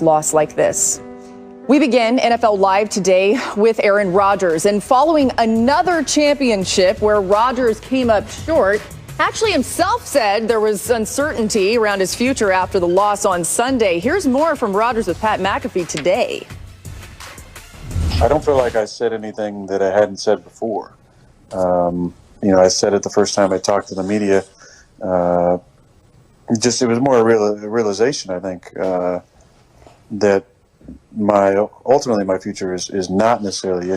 loss like this. We begin NFL Live today with Aaron Rodgers. And following another championship where Rodgers came up short, actually himself said there was uncertainty around his future after the loss on Sunday. Here's more from Rodgers with Pat McAfee today. I don't feel like I said anything that I hadn't said before. I said it the first time I talked to the media. It was more a realization, I think, that ultimately my future is not necessarily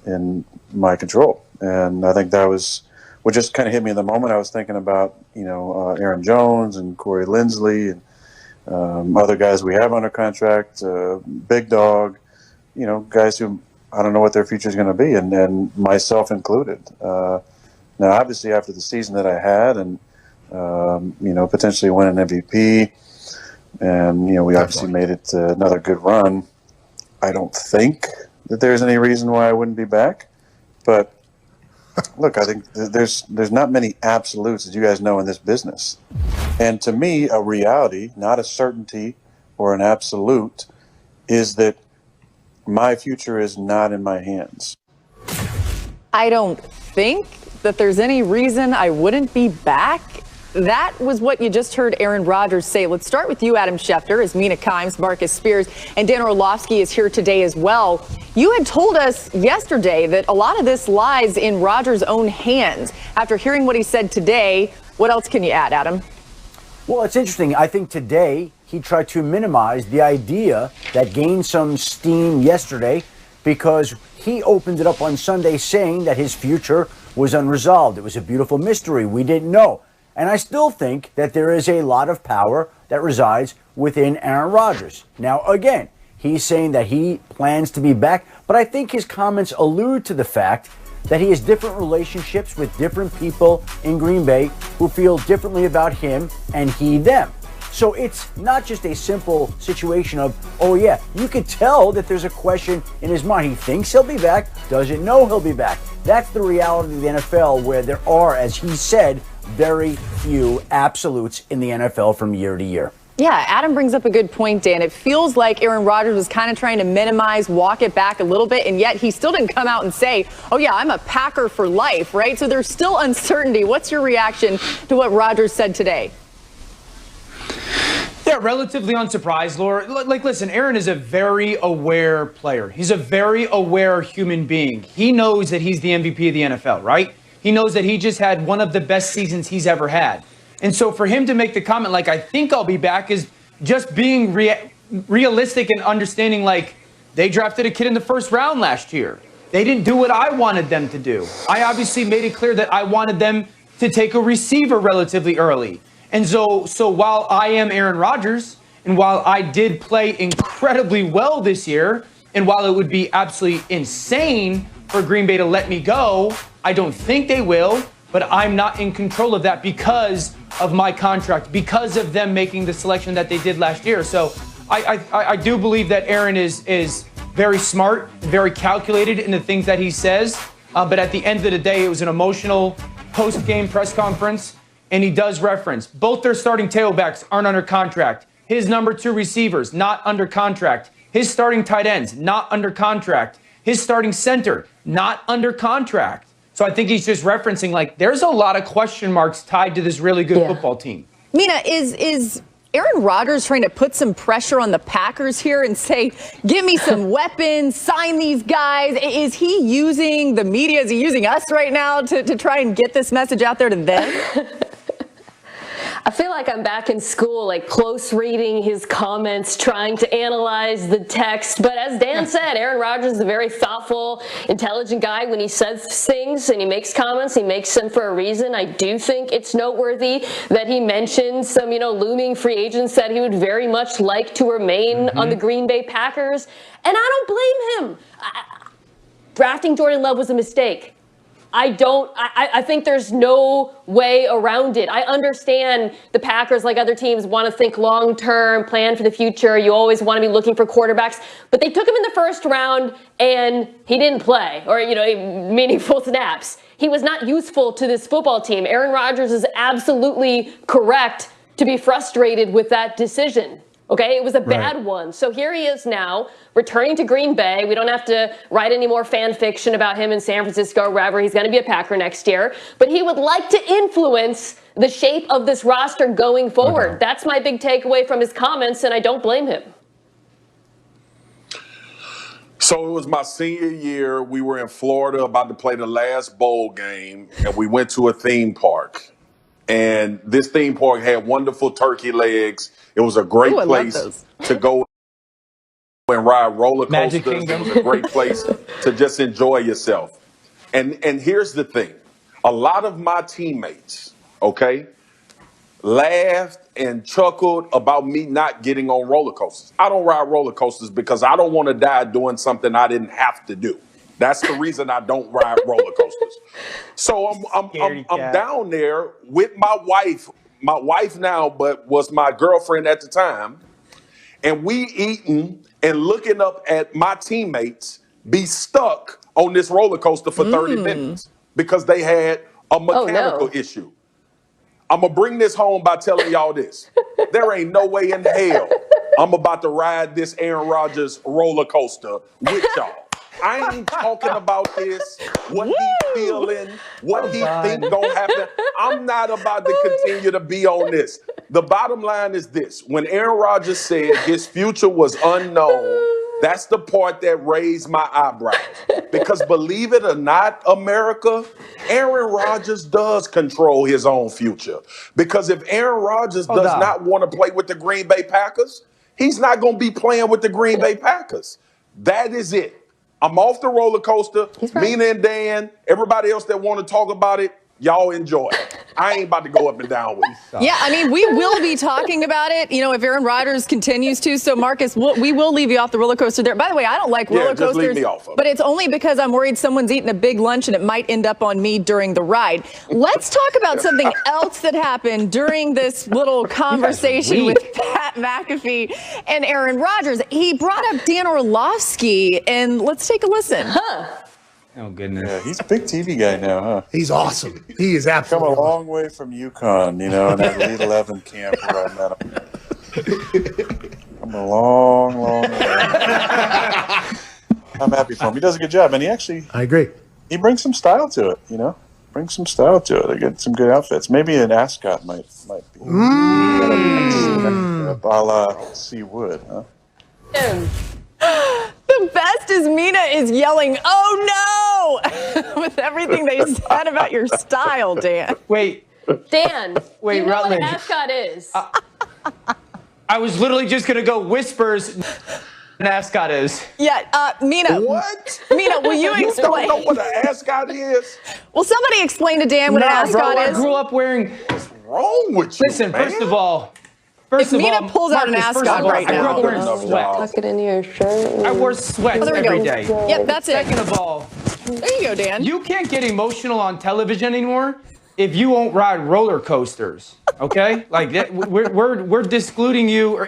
in my control. And I think that was what just kind of hit me in the moment. I was thinking about, Aaron Jones and Corey Linsley and other guys we have under contract, Big Dog, guys who I don't know what their future is going to be, and myself included. Now, obviously, after the season that I had and, potentially win an MVP, and, we obviously made it another good run, I don't think that there's any reason why I wouldn't be back. But, look, I think there's not many absolutes, as you guys know, in this business. And to me, a reality, not a certainty or an absolute, is that my future is not in my hands. I don't think that there's any reason I wouldn't be back. That was what you just heard Aaron Rodgers say. Let's start with you, Adam Schefter, as Mina Kimes, Marcus Spears, and Dan Orlovsky is here today as well. You had told us yesterday that a lot of this lies in Rodgers' own hands. After hearing what he said today, what else can you add, Adam? Well, it's interesting. I think today he tried to minimize the idea that gained some steam yesterday because he opened it up on Sunday saying that his future was unresolved. It was a beautiful mystery. We didn't know. And I still think that there is a lot of power that resides within Aaron Rodgers. Now, again, he's saying that he plans to be back, but I think his comments allude to the fact that he has different relationships with different people in Green Bay who feel differently about him and he them. So it's not just a simple situation of, oh yeah, you could tell that there's a question in his mind. He thinks he'll be back, doesn't know he'll be back. That's the reality of the NFL, where there are, as he said, very few absolutes in the NFL from year to year. Yeah, Adam brings up a good point, Dan. It feels like Aaron Rodgers was kind of trying to minimize, walk it back a little bit, and yet he still didn't come out and say, oh yeah, I'm a Packer for life, right? So there's still uncertainty. What's your reaction to what Rodgers said today? Yeah, relatively unsurprised, Laura. Listen, Aaron is a very aware player. He's a very aware human being. He knows that he's the MVP of the NFL, right? He knows that he just had one of the best seasons he's ever had. And so for him to make the comment, like, I think I'll be back, is just being realistic and understanding, like, they drafted a kid in the first round last year. They didn't do what I wanted them to do. I obviously made it clear that I wanted them to take a receiver relatively early. And so while I am Aaron Rodgers, and while I did play incredibly well this year, and while it would be absolutely insane for Green Bay to let me go, I don't think they will, but I'm not in control of that because of my contract, because of them making the selection that they did last year. So I do believe that Aaron is very smart, very calculated in the things that he says. But at the end of the day, it was an emotional post-game press conference. And he does reference both their starting tailbacks aren't under contract. His number 2 receivers, not under contract. His starting tight ends, not under contract. His starting center, not under contract. So I think he's just referencing, like, there's a lot of question marks tied to this really good football team. Mina, is Aaron Rodgers trying to put some pressure on the Packers here and say, give me some weapons, sign these guys? Is he using the media? Is he using us right now to try and get this message out there to them? I feel like I'm back in school, like close reading his comments, trying to analyze the text. But as Dan said, Aaron Rodgers is a very thoughtful, intelligent guy. When he says things and he makes comments, he makes them for a reason. I do think it's noteworthy that he mentioned some, looming free agents that he would very much like to remain on the Green Bay Packers. And I don't blame him. Drafting Jordan Love was a mistake. I think there's no way around it. I understand the Packers, like other teams, want to think long-term, plan for the future. You always want to be looking for quarterbacks. But they took him in the first round, and he didn't play, or, meaningful snaps. He was not useful to this football team. Aaron Rodgers is absolutely correct to be frustrated with that decision. Okay, it was a bad one. So here he is now, returning to Green Bay. We don't have to write any more fan fiction about him in San Francisco or wherever. He's going to be a Packer next year. But he would like to influence the shape of this roster going forward. Okay. That's my big takeaway from his comments, and I don't blame him. So it was my senior year. We were in Florida about to play the last bowl game, and we went to a theme park. And this theme park had wonderful turkey legs. It was a great place to go and ride roller coasters. It was a great place to just enjoy yourself. And here's the thing. A lot of my teammates, okay, laughed and chuckled about me not getting on roller coasters. I don't ride roller coasters because I don't want to die doing something I didn't have to do. That's the reason I don't ride roller coasters. So I'm down there with my wife now, but was my girlfriend at the time. And we eating and looking up at my teammates be stuck on this roller coaster for 30 minutes because they had a mechanical issue. I'm going to bring this home by telling y'all this. There ain't no way in hell I'm about to ride this Aaron Rodgers roller coaster with y'all. I ain't talking about this, what he feeling, what he think gonna happen. I'm not about to continue to be on this. The bottom line is this. When Aaron Rodgers said his future was unknown, that's the part that raised my eyebrows. Because believe it or not, America, Aaron Rodgers does control his own future. Because if Aaron Rodgers does not want to play with the Green Bay Packers, he's not going to be playing with the Green Bay Packers. That is it. I'm off the roller coaster. Mina and Dan, everybody else that want to talk about it, y'all enjoy it. I ain't about to go up and down with it. Yeah, I mean, we will be talking about it, you know, if Aaron Rodgers continues to. So, Marcus, we will leave you off the roller coaster there. By the way, I don't like roller coasters. Just leave me off of it. But it's only because I'm worried someone's eating a big lunch and it might end up on me during the ride. Let's talk about something else that happened during this little conversation with Pat McAfee and Aaron Rodgers. He brought up Dan Orlovsky, and let's take a listen. Oh, goodness. Yeah, he's a big TV guy now, huh? He's awesome. He is absolutely come a long way from UConn, you know, in that Elite 11 camp where I met him. Come a long, long way. I'm happy for him. He does a good job, and I agree. He brings some style to it, you know? Brings some style to it. They get some good outfits. Maybe an ascot might be. A la C. Wood, huh? The best is Mina is yelling, "Oh no!" with everything they said about your style, Dan. Wait. Dan, wait, do you know Rutledge. what an ascot is? I was literally just going to go whispers. An ascot is. Yeah, Mina. What? Mina, will you explain? You don't know what an ascot is? Will somebody explain to Dan what an ascot is? I grew up wearing. What's wrong with you, Listen, man? first of all, Mina pulls out an ascot right I grew up now. wearing sweats. Tuck it into your shirt. I wore sweats every day. Yep, that's it. Second of all, there you go, Dan. You can't get emotional on television anymore if you won't ride roller coasters. Okay, like that, we're excluding you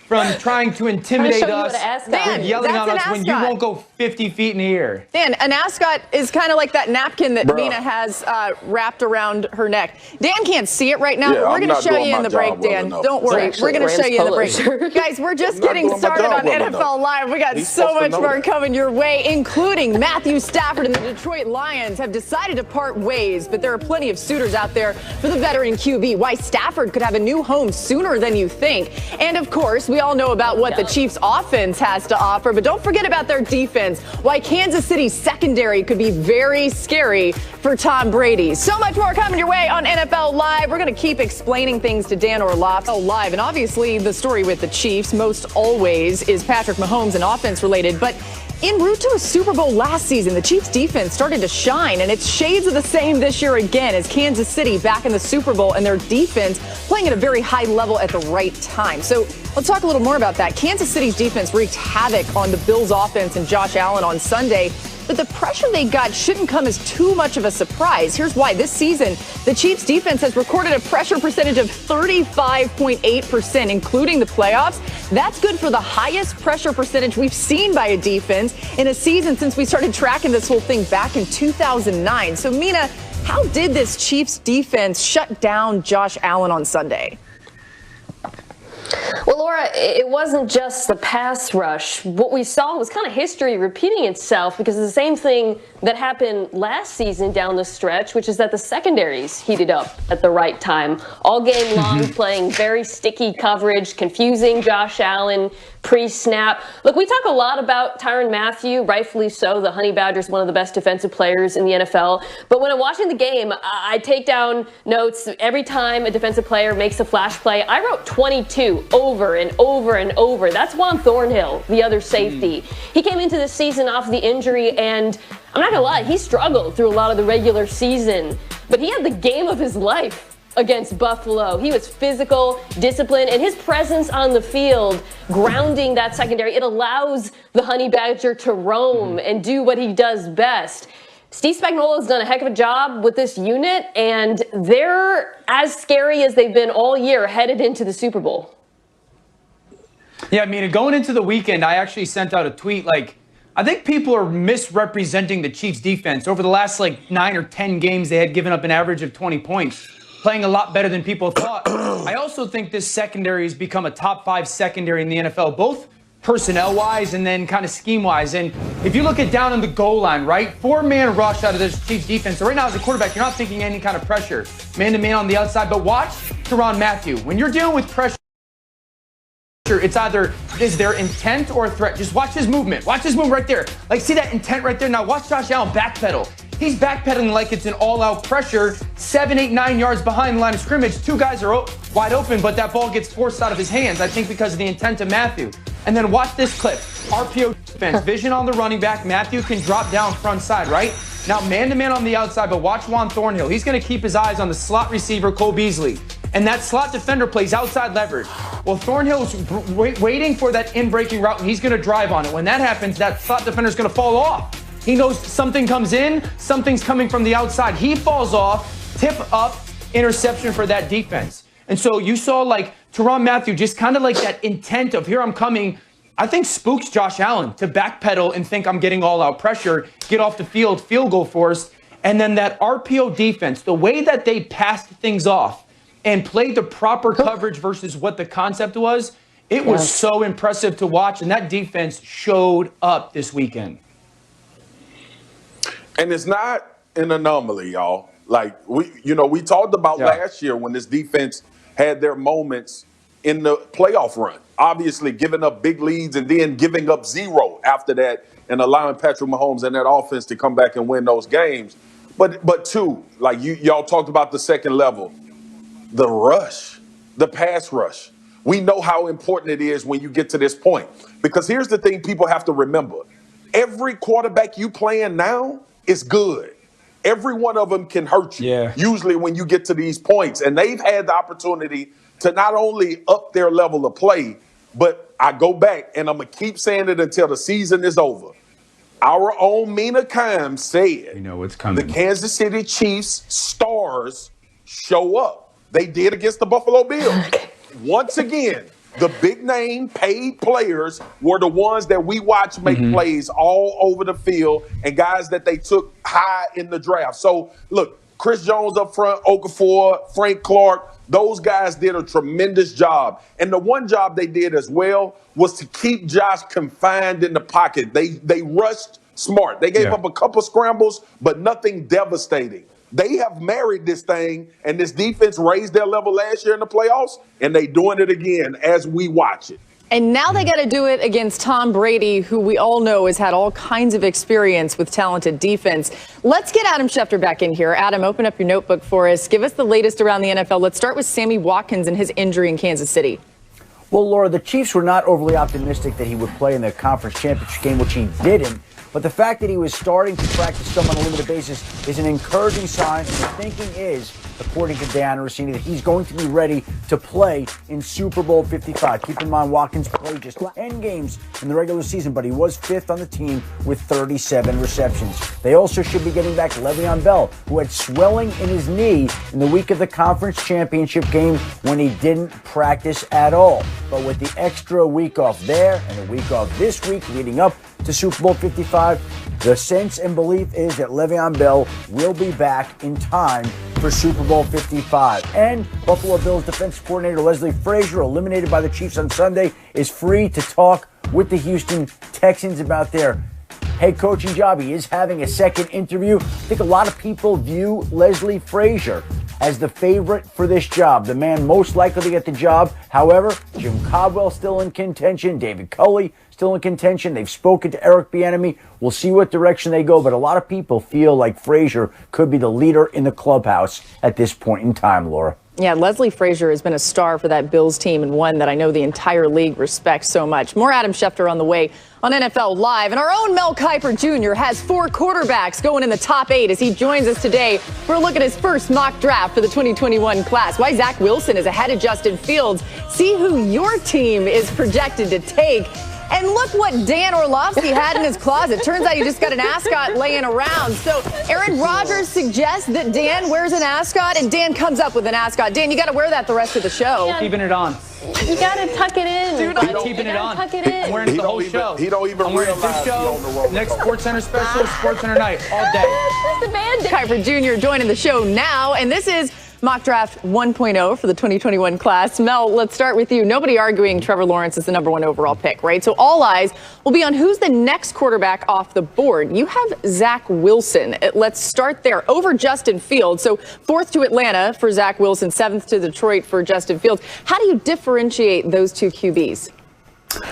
from trying to intimidate us with yelling at us when you won't go 50 feet in the air. Dan, an ascot is kind of like that napkin that Mina has wrapped around her neck. Dan can't see it right now, but we're going to show you in the break, Dan. Don't worry. We're going to show you in the break. Guys, we're just getting started on NFL Live. We got so much more coming your way, including Matthew Stafford and the Detroit Lions have decided to part ways, but there are plenty of suitors out there for the veteran QB. Why Stafford could have a new home sooner than you think. And, of course, we all know about what the Chiefs offense has to offer, but don't forget about their defense. Why Kansas City's secondary could be very scary for Tom Brady. So much more coming your way on NFL Live. We're going to keep explaining things to Dan Orlovsky live. And obviously the story with the Chiefs most always is Patrick Mahomes and offense related, but en route to a Super Bowl last season, the Chiefs defense started to shine, and it's shades of the same this year again as Kansas City back in the Super Bowl and their defense playing at a very high level at the right time. So let's talk a little more about that. Kansas City's defense wreaked havoc on the Bills' offense and Josh Allen on Sunday, but the pressure they got shouldn't come as too much of a surprise. Here's why. This season, the Chiefs' defense has recorded a pressure percentage of 35.8%, including the playoffs. That's good for the highest pressure percentage we've seen by a defense in a season since we started tracking this whole thing back in 2009. So, Mina, how did this Chiefs defense shut down Josh Allen on Sunday? Well, Laura, it wasn't just the pass rush. What we saw was kind of history repeating itself, because it's the same thing that happened last season down the stretch, which is that the secondaries heated up at the right time. All game long, playing very sticky coverage, confusing Josh Allen pre-snap. Look, we talk a lot about Tyrann Mathieu, rightfully so. The Honey Badger's one of the best defensive players in the NFL. But when I'm watching the game, I take down notes every time a defensive player makes a flash play. I wrote 22 over and over and over. That's Juan Thornhill, the other safety. He came into this season off the injury, and I'm not gonna lie, he struggled through a lot of the regular season, but he had the game of his life against Buffalo. He was physical, disciplined, and his presence on the field, grounding that secondary, it allows the Honey Badger to roam and do what he does best. Steve Spagnuolo's done a heck of a job with this unit, and they're as scary as they've been all year headed into the Super Bowl. Yeah, I mean, going into the weekend, I actually sent out a tweet I think people are misrepresenting the Chiefs defense. Over the last 9 or 10 games, they had given up an average of 20 points, playing a lot better than people thought. I also think this secondary has become a top 5 secondary in the NFL, both personnel-wise and then kind of scheme-wise. And if you look at down on the goal line, right, 4-man rush out of this Chiefs defense. So right now as a quarterback, you're not thinking any kind of pressure, man-to-man on the outside. But watch Tyrann Mathieu. When you're dealing with pressure, it's either is there intent or a threat. Just watch his movement. Watch his movement right there. See that intent right there. Now watch Josh Allen backpedal. He's backpedaling like it's an all-out pressure, 7, 8, 9 yards behind the line of scrimmage. 2 guys are wide open, but that ball gets forced out of his hands, I think because of the intent of Mathieu. And then watch this clip. RPO defense, vision on the running back. Mathieu can drop down front side, right? Now man-to-man on the outside, but watch Juan Thornhill. He's going to keep his eyes on the slot receiver, Cole Beasley. And that slot defender plays outside leverage. Well, Thornhill's waiting for that in-breaking route, and he's going to drive on it. When that happens, that slot defender's going to fall off. He knows something comes in, something's coming from the outside. He falls off, tip up, interception for that defense. And so you saw Tyrann Mathieu just kind of that intent of here I'm coming. I think spooks Josh Allen to backpedal and think I'm getting all out pressure, get off the field, field goal forced. And then that RPO defense, the way that they passed things off and played the proper coverage versus what the concept was, it was so impressive to watch. And that defense showed up this weekend. And it's not an anomaly, y'all. We talked about last year when this defense had their moments in the playoff run. Obviously, giving up big leads and then giving up 0 after that and allowing Patrick Mahomes and that offense to come back and win those games. But two, y'all talked about the second level, the rush, the pass rush. We know how important it is when you get to this point. Because here's the thing people have to remember. Every quarterback you playing now is good. Every one of them can hurt you, usually when you get to these points. And they've had the opportunity to not only up their level of play, but I go back, and I'm going to keep saying it until the season is over. Our own Mina Kimes said, it's coming. The Kansas City Chiefs stars show up. They did against the Buffalo Bills. Once again, the big name paid players were the ones that we watch make plays all over the field and guys that they took high in the draft. So, look, Chris Jones up front, Okafor, Frank Clark, those guys did a tremendous job. And the one job they did as well was to keep Josh confined in the pocket. They rushed smart. They gave up a couple scrambles, but nothing devastating. They have married this thing, and this defense raised their level last year in the playoffs, and they doing it again as we watch it. And now they got to do it against Tom Brady, who we all know has had all kinds of experience with talented defense. Let's get Adam Schefter back in here. Adam, open up your notebook for us. Give us the latest around the NFL. Let's start with Sammy Watkins and his injury in Kansas City. Well, Laura, the Chiefs were not overly optimistic that he would play in the conference championship game, which he didn't. But the fact that he was starting to practice some on a limited basis is an encouraging sign. And the thinking is, according to Dan Rossini, that he's going to be ready to play in Super Bowl 55. Keep in mind, Watkins played just 10 games in the regular season, but he was 5th on the team with 37 receptions. They also should be getting back Le'Veon Bell, who had swelling in his knee in the week of the conference championship game when he didn't practice at all. But with the extra week off there and a week off this week leading up to Super Bowl 55, 55. The sense and belief is that Le'Veon Bell will be back in time for Super Bowl 55. And Buffalo Bills defensive coordinator Leslie Frazier, eliminated by the Chiefs on Sunday, is free to talk with the Houston Texans about their head coaching job. He is having a second interview. I think a lot of people view Leslie Frazier as the favorite for this job, the man most likely to get the job. However, Jim Caldwell still in contention, David Culley still in contention. They've spoken to Eric Bieniemy. We'll see what direction they go, but a lot of people feel like Frazier could be the leader in the clubhouse at this point in time, Laura. Yeah, Leslie Frazier has been a star for that Bills team, and one that I know the entire league respects so much. More Adam Schefter on the way on NFL Live. And our own Mel Kiper Jr. has 4 quarterbacks going in the top 8 as he joins us today for a look at his first mock draft for the 2021 class. Why Zach Wilson is ahead of Justin Fields. See who your team is projected to take. And look what Dan Orlovsky had in his closet. Turns out he just got an ascot laying around. So Aaron Rodgers suggests that Dan wears an ascot, and Dan comes up with an ascot. Dan, you got to wear that the rest of the show. Yeah. Keeping it on. You got to tuck it in. Dude, I'm keeping it on. Tuck it in. I'm wearing it the whole show. He don't even I'm wearing realize this show, he's on the road. next SportsCenter special, SportsCenter night, all day. The man. Kiper Jr. joining the show now, and this is Mock Draft 1.0 for the 2021 class. Mel, let's start with you. Nobody arguing Trevor Lawrence is the number 1 overall pick, right? So all eyes will be on who's the next quarterback off the board. You have Zach Wilson. Let's start there over Justin Fields. So 4th to Atlanta for Zach Wilson, 7th to Detroit for Justin Fields. How do you differentiate those two QBs?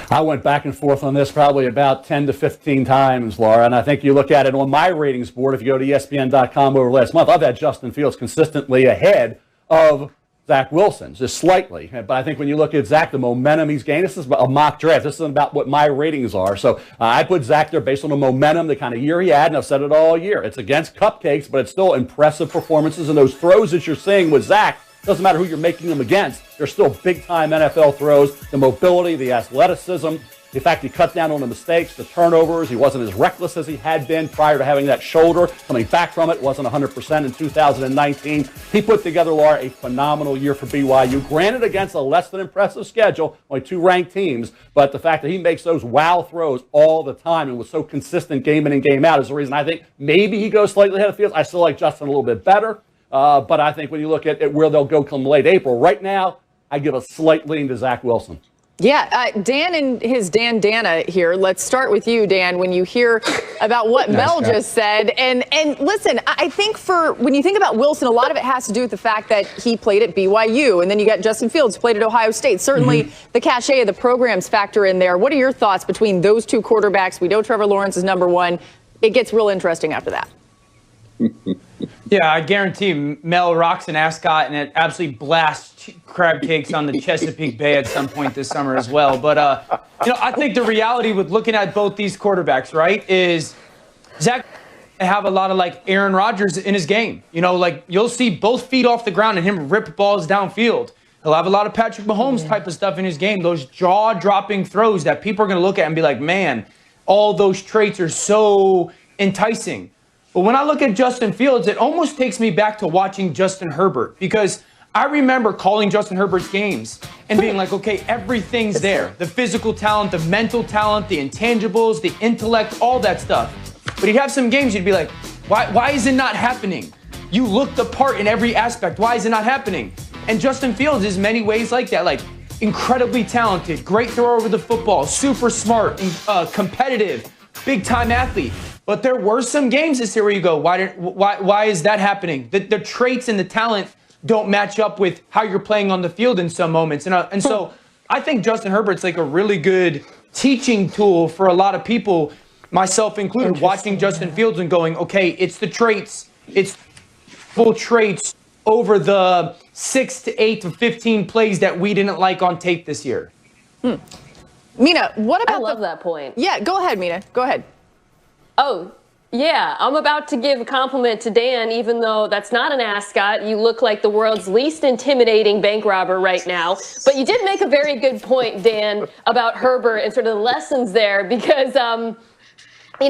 I went back and forth on this probably about 10 to 15 times, Laura, and I think you look at it on my ratings board. If you go to ESPN.com over last month, I've had Justin Fields consistently ahead of Zach Wilson, just slightly. But I think when you look at Zach, the momentum he's gained, this is a mock draft. This isn't about what my ratings are. So I put Zach there based on the momentum, the kind of year he had, and I've said it all year. It's against cupcakes, but it's still impressive performances, and those throws that you're seeing with Zach, doesn't matter who you're making them against. They're still big-time NFL throws. The mobility, the athleticism, the fact he cut down on the mistakes, the turnovers. He wasn't as reckless as he had been prior to having that shoulder. Coming back from it, wasn't 100% in 2019. He put together, Laura, a phenomenal year for BYU. Granted, against a less than impressive schedule, only 2 ranked teams. But the fact that he makes those wow throws all the time and was so consistent game in and game out is the reason I think maybe he goes slightly ahead of Fields. I still like Justin a little bit better. But I think when you look at where they'll go come late April, right now, I give a slight lean to Zach Wilson. Yeah, Dan and his Dan Dana here. Let's start with you, Dan, when you hear about what Mel just said. And listen, I think when you think about Wilson, a lot of it has to do with the fact that he played at BYU. And then you got Justin Fields, played at Ohio State. Certainly the cachet of the programs factor in there. What are your thoughts between those two quarterbacks? We know Trevor Lawrence is number 1. It gets real interesting after that. Yeah, I guarantee Mel rocks an ascot and it absolutely blasts crab cakes on the Chesapeake Bay at some point this summer as well. But, I think the reality with looking at both these quarterbacks, right, is Zach have a lot of like Aaron Rodgers in his game. You'll see both feet off the ground and him rip balls downfield. He'll have a lot of Patrick Mahomes type of stuff in his game, those jaw-dropping throws that people are going to look at and be like, man, all those traits are so enticing. But when I look at Justin Fields, it almost takes me back to watching Justin Herbert, because I remember calling Justin Herbert's games and being like, okay, everything's there. The physical talent, the mental talent, the intangibles, the intellect, all that stuff. But he'd have some games you'd be like, why is it not happening? You look the part in every aspect. Why is it not happening? And Justin Fields is many ways like that, like incredibly talented, great thrower over the football, super smart, competitive, big-time athlete. But there were some games this year where you go, why is that happening? The traits and the talent don't match up with how you're playing on the field in some moments. And so I think Justin Herbert's like a really good teaching tool for a lot of people, myself included, watching Justin Fields and going, okay, it's the traits, it's full traits over the 6 to 8 to 15 plays that we didn't like on tape this year. Mina, what about I love that point. Yeah, go ahead, Mina. Go ahead. Oh, yeah, I'm about to give a compliment to Dan, even though that's not an ascot. You look like the world's least intimidating bank robber right now. But you did make a very good point, Dan, about Herbert and sort of the lessons there, because,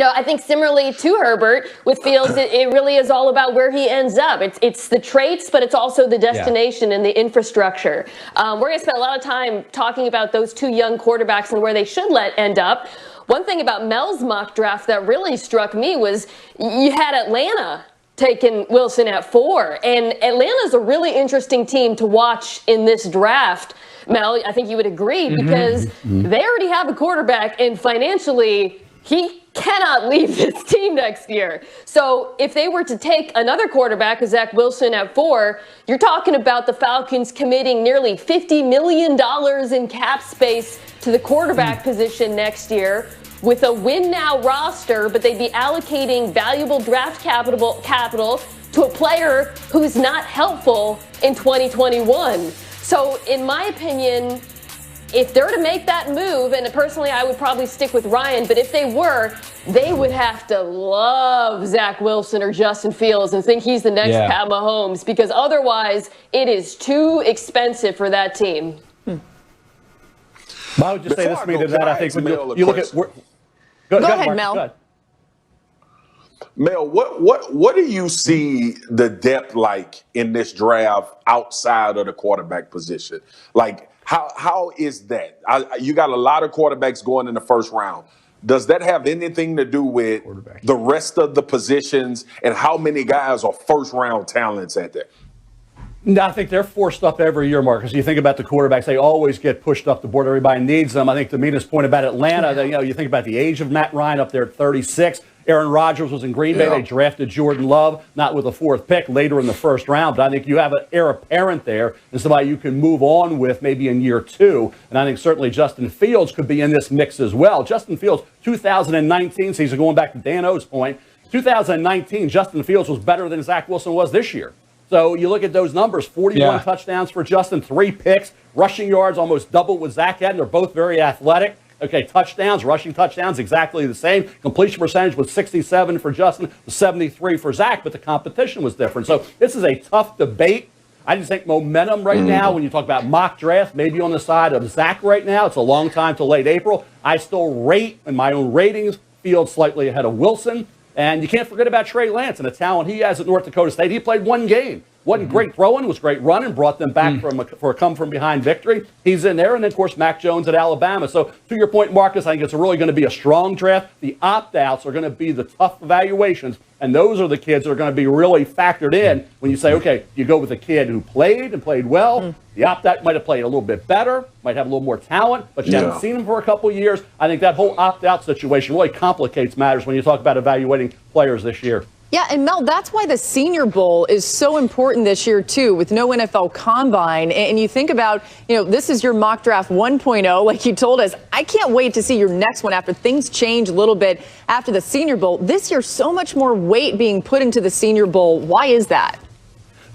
I think similarly to Herbert with Fields, it really is all about where he ends up. It's the traits, but it's also the destination and the infrastructure. We're going to spend a lot of time talking about those two young quarterbacks and where they should end up. One thing about Mel's mock draft that really struck me was you had Atlanta taking Wilson at 4, and Atlanta's a really interesting team to watch in this draft. Mel, I think you would agree, because they already have a quarterback, and financially, he cannot leave this team next year. So if they were to take another quarterback, Zach Wilson, at 4, you're talking about the Falcons committing nearly $50 million in cap space to the quarterback position next year with a win-now roster, but they'd be allocating valuable draft capital to a player who's not helpful in 2021. So in my opinion, if they're to make that move, and personally I would probably stick with Ryan, but if they were, they would have to love Zach Wilson or Justin Fields and think he's the next Pat Mahomes, because otherwise it is too expensive for that team. I would just say this to me that I think when you look at... Go ahead, Mark, Mel. go ahead. Mel, what do you see the depth like in this draft outside of the quarterback position? Like, how is that? You got a lot of quarterbacks going in the first round. Does that have anything to do with the rest of the positions and how many guys are first-round talents at that? No, I think they're forced up every year, Marcus. You think about the quarterbacks; they always get pushed up the board. Everybody needs them. I think to Mina's point about Atlanta, that, you think about the age of Matt Ryan up there at 36. Aaron Rodgers was in Green Bay. They drafted Jordan Love, not with a 4th pick, later in the first round. But I think you have an heir apparent there and somebody you can move on with maybe in year 2. And I think certainly Justin Fields could be in this mix as well. Justin Fields, 2019 season, going back to Dan O's point, 2019, Justin Fields was better than Zach Wilson was this year. So you look at those numbers, 41 touchdowns for Justin, 3 picks, rushing yards almost double what Zach had, and they're both very athletic. Okay, touchdowns, rushing touchdowns, exactly the same. Completion percentage was 67 for Justin, 73 for Zach, but the competition was different. So this is a tough debate. I just think momentum right now, when you talk about mock draft, maybe on the side of Zach right now. It's a long time to late April. I still rate, in my own ratings, Fields slightly ahead of Wilson. And you can't forget about Trey Lance and the talent he has at North Dakota State. He played 1 game. Wasn't great throwing, was great running, brought them back for a come-from-behind victory. He's in there. And then, of course, Mac Jones at Alabama. So, to your point, Marcus, I think it's really going to be a strong draft. The opt-outs are going to be the tough evaluations, and those are the kids that are going to be really factored in when you say, okay, you go with a kid who played and played well. The opt-out might have played a little bit better, might have a little more talent, but you haven't seen him for a couple of years. I think that whole opt-out situation really complicates matters when you talk about evaluating players this year. Yeah, and Mel, that's why the Senior Bowl is so important this year, too, with no NFL Combine. And you think about, this is your mock draft 1.0, like you told us. I can't wait to see your next one after things change a little bit after the Senior Bowl. This year, so much more weight being put into the Senior Bowl. Why is that?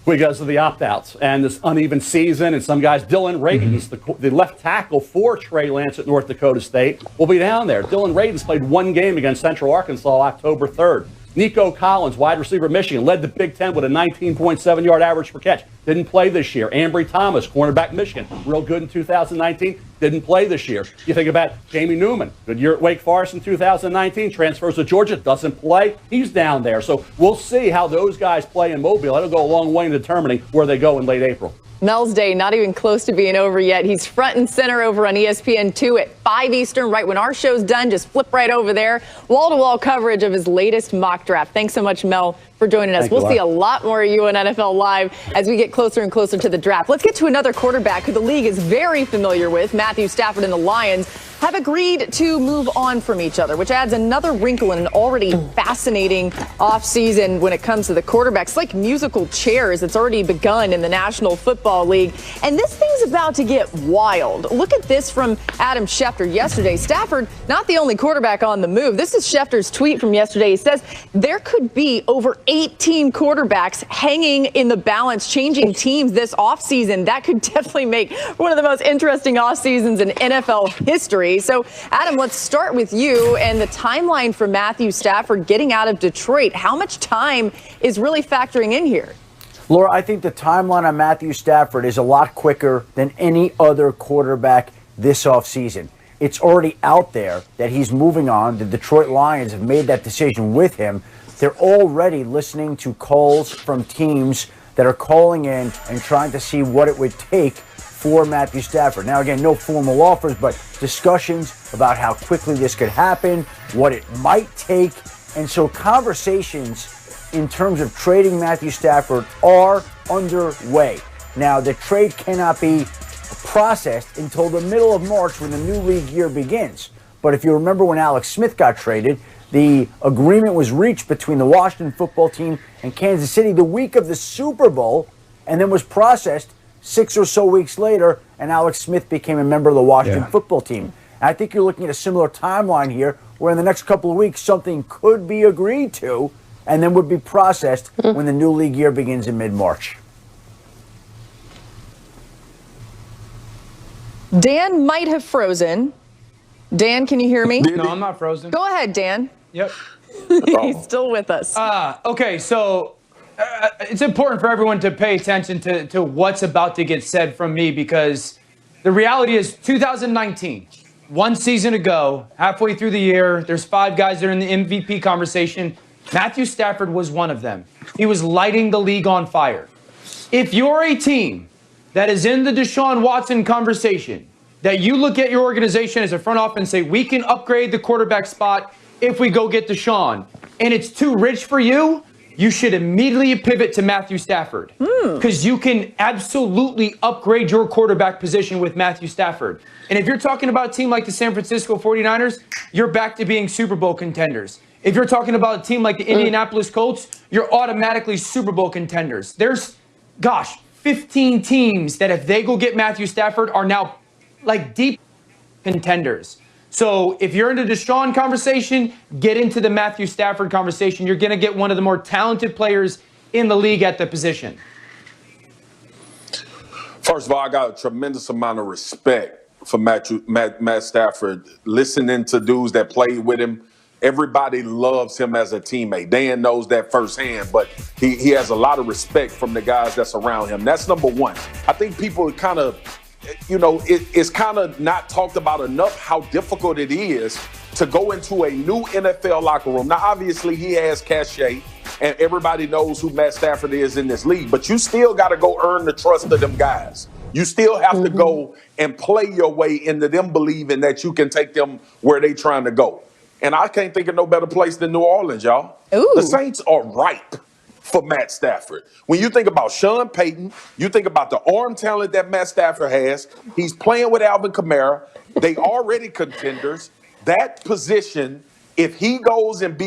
Because of the opt-outs and this uneven season, and some guys, Dylan Radins, the left tackle for Trey Lance at North Dakota State, will be down there. Dylan Radins played 1 game against Central Arkansas October 3rd. Nico Collins, wide receiver, Michigan, led the Big Ten with a 19.7-yard average per catch. Didn't play this year. Ambry Thomas, cornerback, Michigan, real good in 2019. Didn't play this year. You think about Jamie Newman, good year at Wake Forest in 2019, transfers to Georgia, doesn't play. He's down there. So we'll see how those guys play in Mobile. That'll go a long way in determining where they go in late April. Mel's day not even close to being over yet. He's front and center over on ESPN2 at 5 Eastern, right when our show's done. Just flip right over there. Wall-to-wall coverage of his latest mock draft. Thanks so much, Mel, for joining us. We'll see a lot more of you on NFL Live as we get closer and closer to the draft. Let's get to another quarterback who the league is very familiar with. Matthew Stafford and the Lions have agreed to move on from each other, which adds another wrinkle in an already fascinating offseason when it comes to the quarterbacks. It's like musical chairs. It's already begun in the National Football League. And this thing's about to get wild. Look at this from Adam Schefter yesterday. Stafford, not the only quarterback on the move. This is Schefter's tweet from yesterday. He says there could be over 18 quarterbacks hanging in the balance, changing teams this offseason. That could definitely make one of the most interesting offseasons in NFL history. So, Adam, let's start with you and the timeline for Matthew Stafford getting out of Detroit. How much time is really factoring in here? Laura, I think the timeline on Matthew Stafford is a lot quicker than any other quarterback this offseason. it's already out there that he's moving on. The Detroit Lions have made that decision with him. They're already listening to calls from teams that are calling in and trying to see what it would take for Matthew Stafford. Now, again, no formal offers, but discussions about how quickly this could happen, what it might take. And so conversations in terms of trading Matthew Stafford are underway. Now, the trade cannot be processed until the middle of March when the new league year begins. But if you remember when Alex Smith got traded, the agreement was reached between the Washington football team and Kansas City the week of the Super Bowl, and then was processed 6 or so weeks later, and Alex Smith became a member of the Washington football team. And I think you're looking at a similar timeline here, where in the next couple of weeks something could be agreed to and then would be processed when the new league year begins in mid-March. Dan might have frozen. Dan, can you hear me? No, I'm not frozen. Go ahead, Dan. Yep. He's still with us. Okay, so it's important for everyone to pay attention to what's about to get said from me, because the reality is 2019, one season ago, halfway through the year, there's 5 guys that are in the MVP conversation. Matthew Stafford was one of them. He was lighting the league on fire. If you're a team that is in the Deshaun Watson conversation, that you look at your organization as a front office and say, we can upgrade the quarterback spot if we go get Deshaun, and it's too rich for you, you should immediately pivot to Matthew Stafford, because you can absolutely upgrade your quarterback position with Matthew Stafford. And if you're talking about a team like the San Francisco 49ers, you're back to being Super Bowl contenders. If you're talking about a team like the Indianapolis Colts, you're automatically Super Bowl contenders. There's, 15 teams that if they go get Matthew Stafford are now like deep contenders. So if you're in the Deshaun conversation, get into the Matthew Stafford conversation. You're going to get one of the more talented players in the league at the position. First of all, I got a tremendous amount of respect for Matt Stafford. Listening to dudes that played with him, everybody loves him as a teammate. Dan knows that firsthand, but he has a lot of respect from the guys that's around him. That's number one. I think people kind of, it's kind of not talked about enough how difficult it is to go into a new NFL locker room. Now, obviously, he has cachet, and everybody knows who Matt Stafford is in this league, but you still got to go earn the trust of them guys. You still have to go and play your way into them believing that you can take them where they trying to go. And I can't think of no better place than New Orleans, y'all. Ooh. The Saints are ripe for Matt Stafford. When you think about Sean Payton, you think about the arm talent that Matt Stafford has. He's playing with Alvin Kamara. They already contenders. That position, if he goes and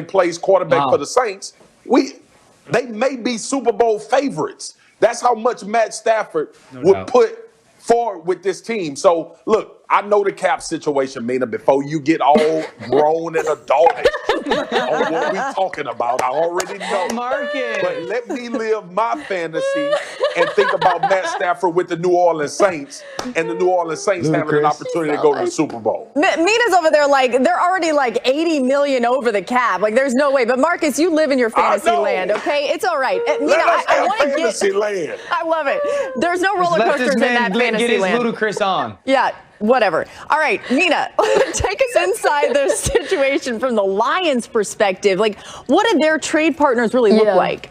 plays quarterback for the Saints, they may be Super Bowl favorites. That's how much Matt Stafford would put forward with this team. So, look, I know the cap situation, Mina, before you get all grown and adulted on what we talking about. I already know. Market. But let me live my fantasy and think about Matt Stafford with the New Orleans Saints and the New Orleans Saints having an opportunity to go to the Super Bowl. Mina's over there they're already like 80 million over the cap. Like, there's no way. But Marcus, you live in your fantasy land, okay? It's all right. Mina, I want to fantasy land. I love it. There's no roller coasters in that fantasy get his land. ludicrous on. Yeah. Whatever. All right, Mina, take us inside the situation from the Lions' perspective. Like, what did their trade partners really look like?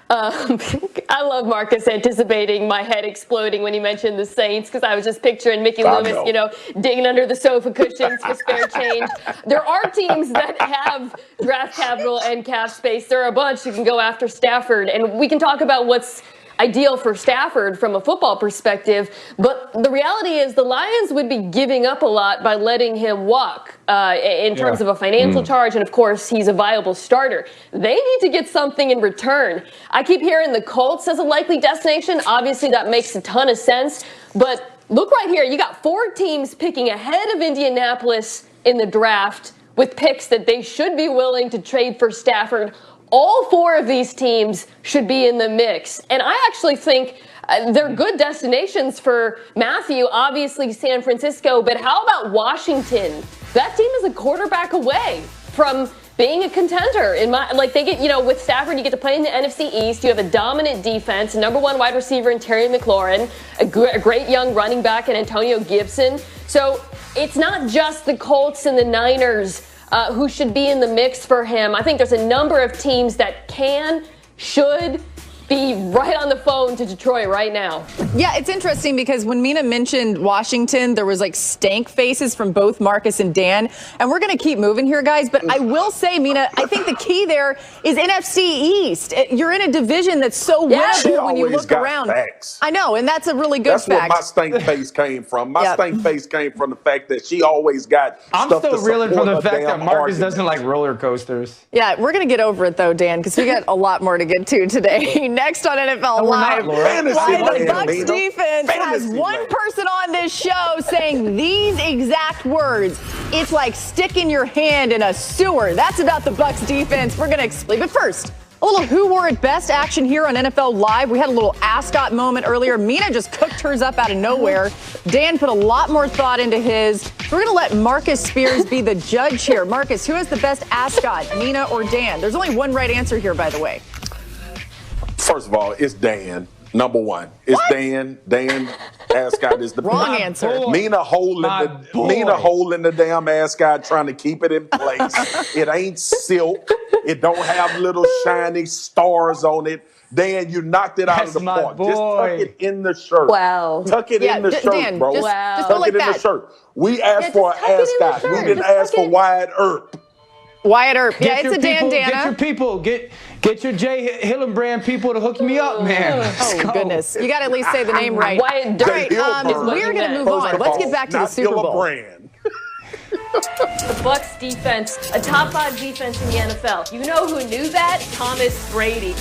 I love Marcus anticipating my head exploding when he mentioned the Saints, because I was just picturing Mickey Loomis, digging under the sofa cushions for spare change. There are teams that have draft capital and cap space. There are a bunch who can go after Stafford, and we can talk about what's ideal for Stafford from a football perspective, but the reality is the Lions would be giving up a lot by letting him walk in terms of a financial charge, and of course he's a viable starter. They need to get something in return. I keep hearing the Colts as a likely destination. Obviously that makes a ton of sense, but look right here, you got 4 teams picking ahead of Indianapolis in the draft with picks that they should be willing to trade for Stafford. All 4 of these teams should be in the mix. And I actually think they're good destinations for Matthew. Obviously, San Francisco. But how about Washington? That team is a quarterback away from being a contender. They get, with Stafford, you get to play in the NFC East. You have a dominant defense, number one wide receiver in Terry McLaurin, a great young running back in Antonio Gibson. So it's not just the Colts and the Niners who should be in the mix for him. I think there's a number of teams that should be right on the phone to Detroit right now. Yeah, it's interesting because when Mina mentioned Washington, there was like stank faces from both Marcus and Dan. And we're going to keep moving here, guys. But I will say, Mina, I think the key there is NFC East. You're in a division that's so winnable when you look around. Facts. I know, and that's a really good fact. That's where my stank face came from. My stank face came from the fact that she always got I'm stuff still to reeling from the support fact her that damn Marcus argument. doesn't like roller coasters. Yeah, we're going to get over it, though, Dan, because we got a lot more to get to today. Next on NFL Live, why the Bucs defense has one person on this show saying these exact words. It's like sticking your hand in a sewer. That's about the Bucs defense. We're going to explain. But first, a little who wore it best action here on NFL Live. We had a little ascot moment earlier. Mina just cooked hers up out of nowhere. Dan put a lot more thought into his. We're going to let Marcus Spears be the judge here. Marcus, who has the best ascot, Mina or Dan? There's only one right answer here, by the way. First of all, it's Dan. Number one. It's Dan. Dan ascot is the wrong answer. Mina holding the damn ascot, trying to keep it in place. It ain't silk. It don't have little shiny stars on it. Dan, you knocked it out of the park. Just tuck it in the shirt. Wow. Tuck it in the shirt, Dan, bro. just tuck like it in the shirt. We asked for an ascot. We didn't ask for Wyatt Earp. Wyatt Earp. Yeah, it's a dandana. Get your people. Get your Jay Hillenbrand people to hook me up, man. Oh, goodness. You got to at least say the name right. Wyatt All right, we're going to move on. Let's get back to the Super Bowl. The Bucs defense, a top 5 defense in the NFL. You know who knew that? Thomas Brady.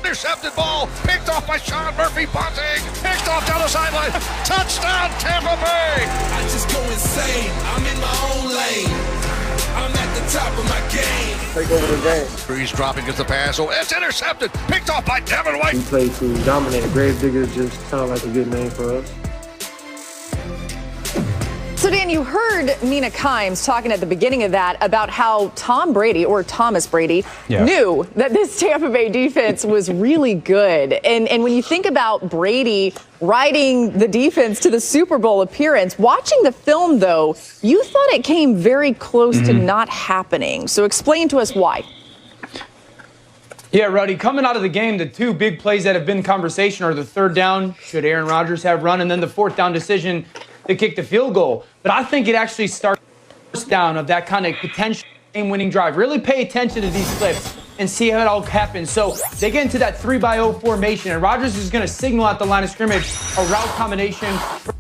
Intercepted ball, picked off by Sean Murphy, bunting, picked off down the sideline, touchdown Tampa Bay! I just go insane, I'm in my own lane, I'm at the top of my game. Take over the game. Breeze dropping as the pass, oh, it's intercepted, picked off by Devin White. We played to dominate. Gravedigger just sounded like a good name for us. So, Dan, you heard Mina Kimes talking at the beginning of that about how Tom Brady, or Thomas Brady, knew that this Tampa Bay defense was really good. And when you think about Brady riding the defense to the Super Bowl appearance, watching the film, though, you thought it came very close to not happening. So explain to us why. Yeah, Ruddy, coming out of the game, the two big plays that have been in conversation are the third down, should Aaron Rodgers have run, and then the fourth down decision to kick the field goal. But I think it actually starts down of that kind of potential game-winning drive. Really pay attention to these clips and see how it all happens. So they get into that 3-by-0 formation, and Rodgers is going to signal at the line of scrimmage a route combination for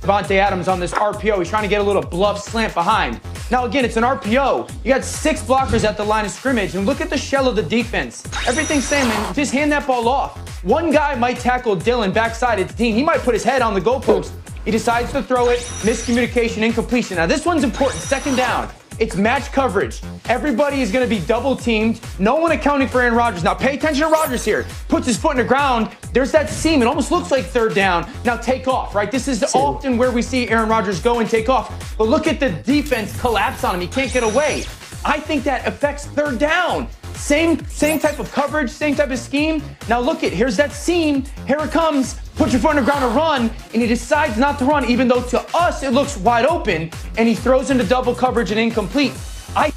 Devontae Adams on this RPO. He's trying to get a little bluff slant behind. Now, again, it's an RPO. You got 6 blockers at the line of scrimmage, and look at the shell of the defense. Everything's saying, man, just hand that ball off. One guy might tackle Dylan backside at the team. He might put his head on the goalpost. He decides to throw it, miscommunication, incompletion. Now, this one's important. Second down. It's match coverage. Everybody is going to be double teamed. No one accounting for Aaron Rodgers. Now, pay attention to Rodgers here. Puts his foot in the ground. There's that seam. It almost looks like third down. Now, take off, right? This is often where we see Aaron Rodgers go and take off. But look at the defense collapse on him. He can't get away. I think that affects third down. Same type of coverage, same type of scheme. Now look at, here's that seam. Here it comes. Put your foot on the ground to run, and he decides not to run, even though to us it looks wide open, and he throws into double coverage and incomplete. I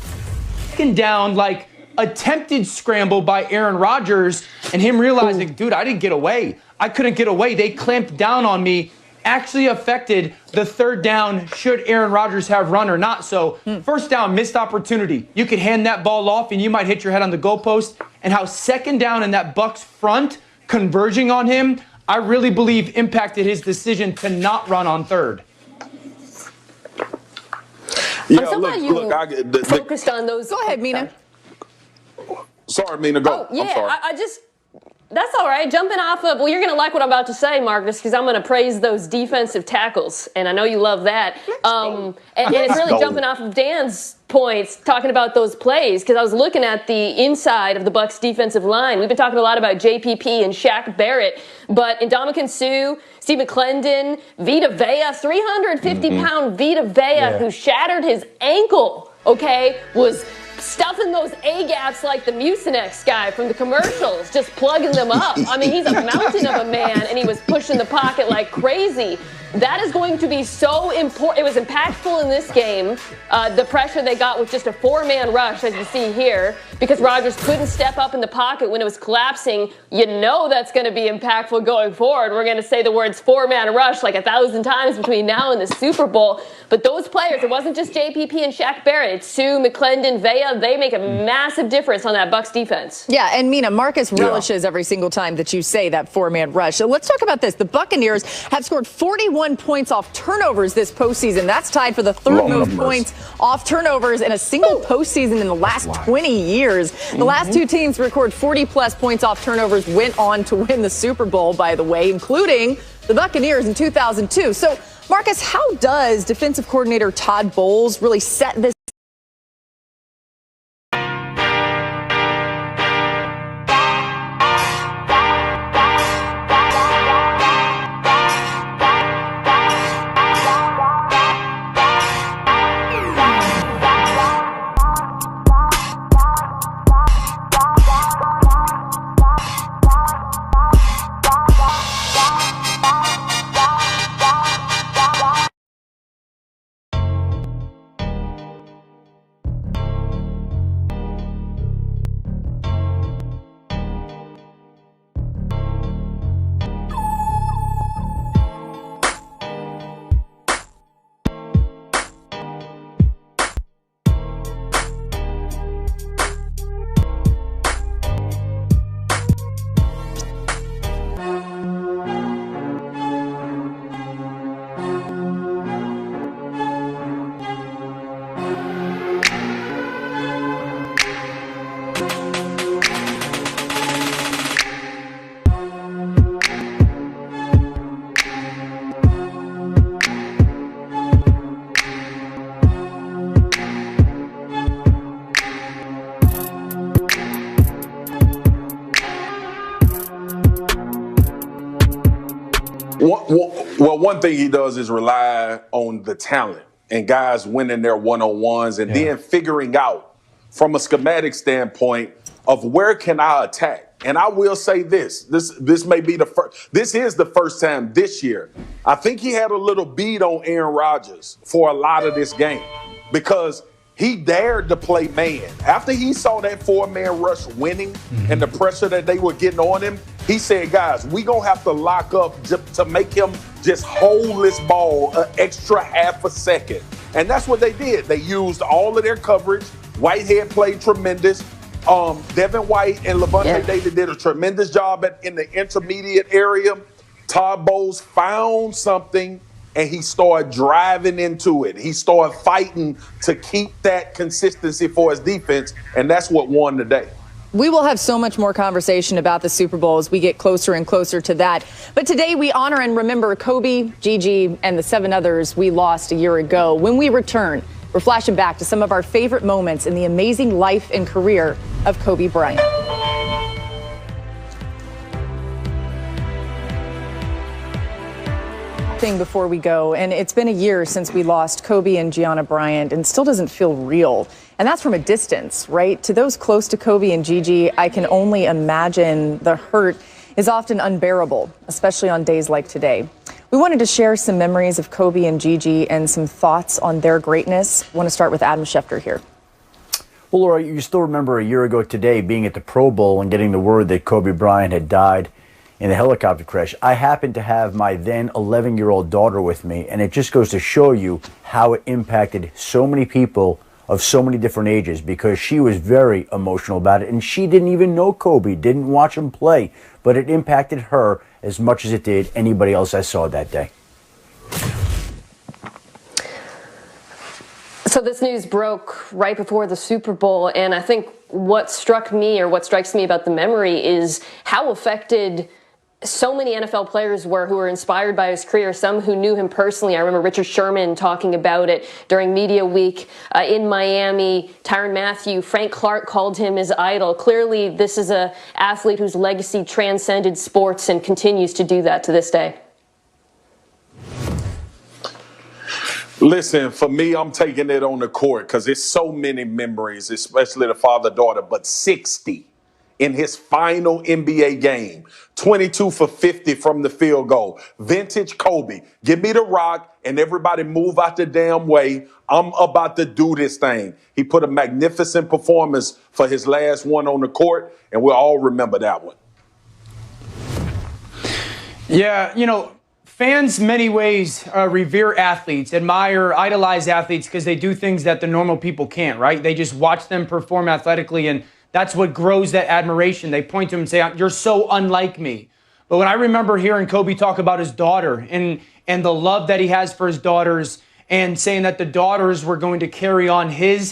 down like attempted scramble by Aaron Rodgers, and him realizing, dude, I didn't get away. I couldn't get away. They clamped down on me. Actually affected the third down should Aaron Rodgers have run or not. So first down, missed opportunity. You could hand that ball off and you might hit your head on the goalpost. And how second down in that Bucs front converging on him, I really believe impacted his decision to not run on third. Yeah, look, focused on those. Go ahead, Mina. Sorry, Mina, go. Oh, yeah, I'm sorry. I just That's all right. Jumping off of, well, you're going to like what I'm about to say, Marcus, because I'm going to praise those defensive tackles, and I know you love that. And it's really jumping off of Dan's points, talking about those plays, because I was looking at the inside of the Bucs defensive line. We've been talking a lot about JPP and Shaq Barrett, but Ndamukong Suh, Steve McClendon, Vita Vea, 350-pound Vita Vea, who shattered his ankle, was stuffing those A-gaps like the Mucinex guy from the commercials, just plugging them up. I mean, he's a mountain of a man, and he was pushing the pocket like crazy. That is going to be so important. It was impactful in this game, the pressure they got with just a 4-man rush, as you see here, because Rodgers couldn't step up in the pocket when it was collapsing. You know that's going to be impactful going forward. We're going to say the words 4-man rush like 1,000 times between now and the Super Bowl. But those players, it wasn't just JPP and Shaq Barrett. It's Suh, McClendon, Vea. They make a massive difference on that Bucs defense. Yeah, and Mina, Marcus relishes every single time that you say that 4-man rush. So let's talk about this. The Buccaneers have scored 41 points off turnovers this postseason. That's tied for the third most points off turnovers in a single postseason in the last 20 years. The last two teams to record 40-plus points off turnovers went on to win the Super Bowl, by the way, including the Buccaneers in 2002. So, Marcus, how does defensive coordinator Todd Bowles really set this? Well, one thing he does is rely on the talent and guys winning their one-on-ones and then figuring out from a schematic standpoint of where can I attack. And I will say this may be the first, this is the first time this year. I think he had a little beat on Aaron Rodgers for a lot of this game because he dared to play man. After he saw that 4-man rush winning and the pressure that they were getting on him, he said, guys, we going to have to lock up to make him just hold this ball an extra half a second. And that's what they did. They used all of their coverage. Whitehead played tremendous. Devin White and Levante David did a tremendous job in the intermediate area. Todd Bowles found something, and he started driving into it. He started fighting to keep that consistency for his defense, and that's what won the day. We will have so much more conversation about the Super Bowl as we get closer and closer to that. But today we honor and remember Kobe, Gigi, and the 7 others we lost a year ago. When we return, we're flashing back to some of our favorite moments in the amazing life and career of Kobe Bryant. Thing before we go, and it's been a year since we lost Kobe and Gianna Bryant, and still doesn't feel real. And that's from a distance, right? To those close to Kobe and Gigi, I can only imagine the hurt is often unbearable, especially on days like today. We wanted to share some memories of Kobe and Gigi and some thoughts on their greatness. I want to start with Adam Schefter here. Well, Laura, you still remember a year ago today being at the Pro Bowl and getting the word that Kobe Bryant had died in a helicopter crash. I happened to have my then 11-year-old daughter with me, and it just goes to show you how it impacted so many people of so many different ages, because she was very emotional about it, and she didn't even know Kobe, didn't watch him play, but it impacted her as much as it did anybody else I saw that day. So this news broke right before the Super Bowl, and I think what struck me, or what strikes me about the memory, is how affected so many NFL players were who were inspired by his career, some who knew him personally. I remember Richard Sherman talking about it during Media Week in Miami. Tyrann Mathieu, Frank Clark called him his idol. Clearly, this is an athlete whose legacy transcended sports and continues to do that to this day. Listen, for me, I'm taking it on the court because it's so many memories, especially the father-daughter, but 60 in his final NBA game, 22 for 50 from the field goal. Vintage Kobe. Give me the rock and everybody move out the damn way. I'm about to do this thing. He put a magnificent performance for his last one on the court, and we'll all remember that one. Yeah, you know, fans, many ways, revere athletes, admire, idolize athletes because they do things that the normal people can't, right? They just watch them perform athletically, and that's what grows that admiration. They point to him and say, "You're so unlike me." But when I remember hearing Kobe talk about his daughter and the love that he has for his daughters, and saying that the daughters were going to carry on his